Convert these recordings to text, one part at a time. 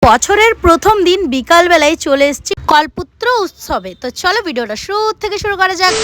বছরের প্রথম দিন বিকাল বেলায় চলে এসেছি কল্পতরু উৎসবে। তো চলো ভিডিওটা শুরু থেকে শুরু করা যাক।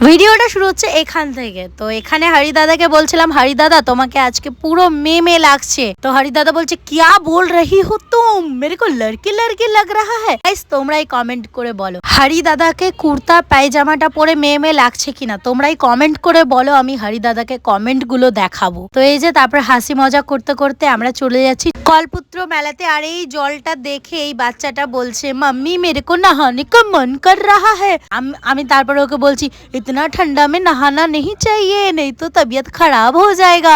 ভিডিওটা শুরু হচ্ছে এখান থেকে। তো এখানে হরি দাদাকে বলছিলাম, হরি দাদা তোমাকে আজকে পুরো মেয়ে লাগছে। তো হরি দাদা বলছে क्या बोल रही हो तुम, मेरे को लड़की लड़की लग रहा है। गाइस তোমরাই কমেন্ট করে বলো হরি দাদাকে কুর্তা পায়জামাটা পরে মেয়ে লাগছে কিনা, তোমরাই কমেন্ট করে বলো, আমি হরি দাদাকে কমেন্ট গুলো দেখাবো। তো এই যে তারপর হাসি মজা করতে করতে আমরা চলে যাচ্ছি কল্পতরু মেলাতে। আর এই জলটা দেখে এই বাচ্চাটা বলছে মাম্মি মেরে কো নহানে কা মন কর রাহা হ্যায়। আমি তারপর ওকে বলছি इतना ठंडा में नहाना नहीं चाहिए, नहीं तो तबीयत खराब हो जाएगा।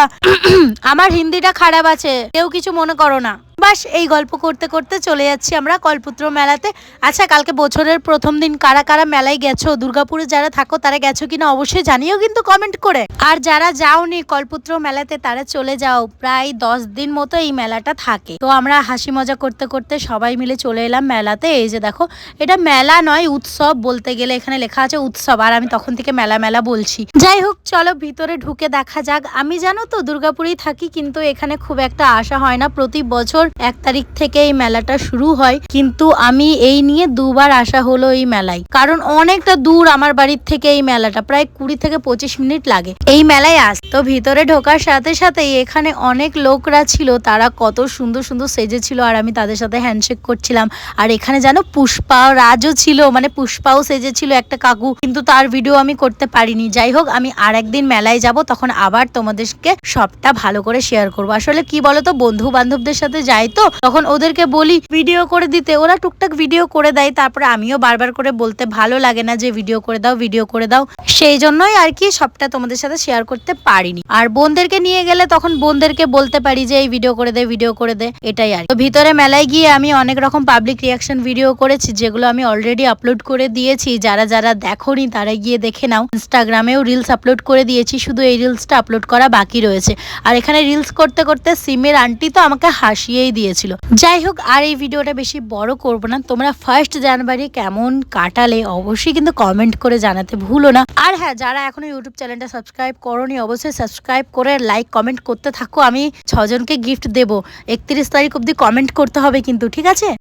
আমার হিন্দিটা খারাপ আছে, কেউ কিছু মনে করো না। বাস এই গল্প করতে করতে চলে যাচ্ছি আমরা কল্পতরু মেলাতে। আচ্ছা কালকে বছরের প্রথম দিন কারা কারা মেলায় গেছো, দুর্গাপুরে যারা থাকো তারা গেছো কিনা অবশ্যই জানিও কিন্তু কমেন্ট করে। আর যারা যাওনি কল্পতরু মেলাতে তারা চলে যাও, প্রায় 10 দিন মতো এই মেলাটা থাকে। তো আমরা হাসি মজা করতে করতে সবাই মিলে চলে এলাম মেলাতে। এই যে দেখো, এটা মেলা নয় উৎসব বলতে গেলে, এখানে লেখা আছে উৎসব, আর আমি তখন থেকে মেলা মেলা বলছি। যাই হোক চলো ভিতরে ঢুকে দেখা যাক। আমি জানো তো দুর্গাপুরেই থাকি, কিন্তু এখানে খুব একটা আসা হয় না। প্রতি বছর 1 তারিখ থেকে এই মেলাটা শুরু হয়, কিন্তু আমি এই নিয়ে দুবার আসা হলো এই মেলায়, কারণ অনেকটা দূর আমার বাড়ির থেকে এই মেলাটা, প্রায় 20 থেকে 25 মিনিট লাগে এই মেলায় আস। তো ভিতরে ঢোকার সাথে সাথেই এখানে অনেক লোকরা ছিল, তারা কত সুন্দর সুন্দর সেজেছিল, আর আমি তাদের সাথে হ্যান্ডশেক করছিলাম। আর এখানে জানো পুষ্পা রাজও ছিল, মানে পুষ্পাও সেজেছিল একটা কাকু, কিন্তু তার ভিডিও আমি করতে পারিনি। যাই হোক আমি আর একদিন মেলায় যাব, তখন আবার তোমাদেরকে সবটা ভালো করে শেয়ার করবো। আসলে কি বলতো, বন্ধু বান্ধবদের সাথে যাই তো, তখন ওদেরকে বলি ভিডিও করে দিতে, ওরা টুকটাক ভিডিও করে দেয়, তারপরে আমিও বারবার করে বলতে ভালো লাগে না যে ভিডিও করে দাও ভিডিও করে দাও, সেই জন্যই আর কি সবটা তোমাদের সাথে শেয়ার করতে পারিনি। আর বোনদেরকে নিয়ে গেলে তখন বোনদেরকে বলতে পারি যে এই ভিডিও করে দে, এটাই আর। তো ভিতরে মেলায় গিয়ে আমি অনেক রকম পাবলিক রিয়াকশন ভিডিও করেছি, যেগুলো আমি অলরেডি আপলোড করে দিয়েছি। যারা যারা দেখোনি তারা গিয়ে দেখে নাও। ইনস্টাগ্রামেও রিলস আপলোড করে দিয়েছি, শুধু এই রিলসটা আপলোড করা বাকি রয়েছে। আর এখানে রিলস করতে করতে সিমের আন্টি তো আমাকে হাসিয়েই দিয়েছিল। যাই হোক আর এই ভিডিওটা বেশি বড় করব না। তোমরা 1 জানুয়ারি কেমন কাটালে অবশ্যই কিন্তু কমেন্ট করে জানাতে ভুলো না। আর হ্যাঁ, যারা এখনো ইউটিউব চ্যানেলটা সাবস্ক্রাইব করোনি অবশ্যই সাবস্ক্রাইব করে লাইক কমেন্ট করতে থাকো। আমি 6 জনকে গিফট দেবো। 31 তারিখ অবধি কমেন্ট করতে হবে কিন্তু, ঠিক আছে?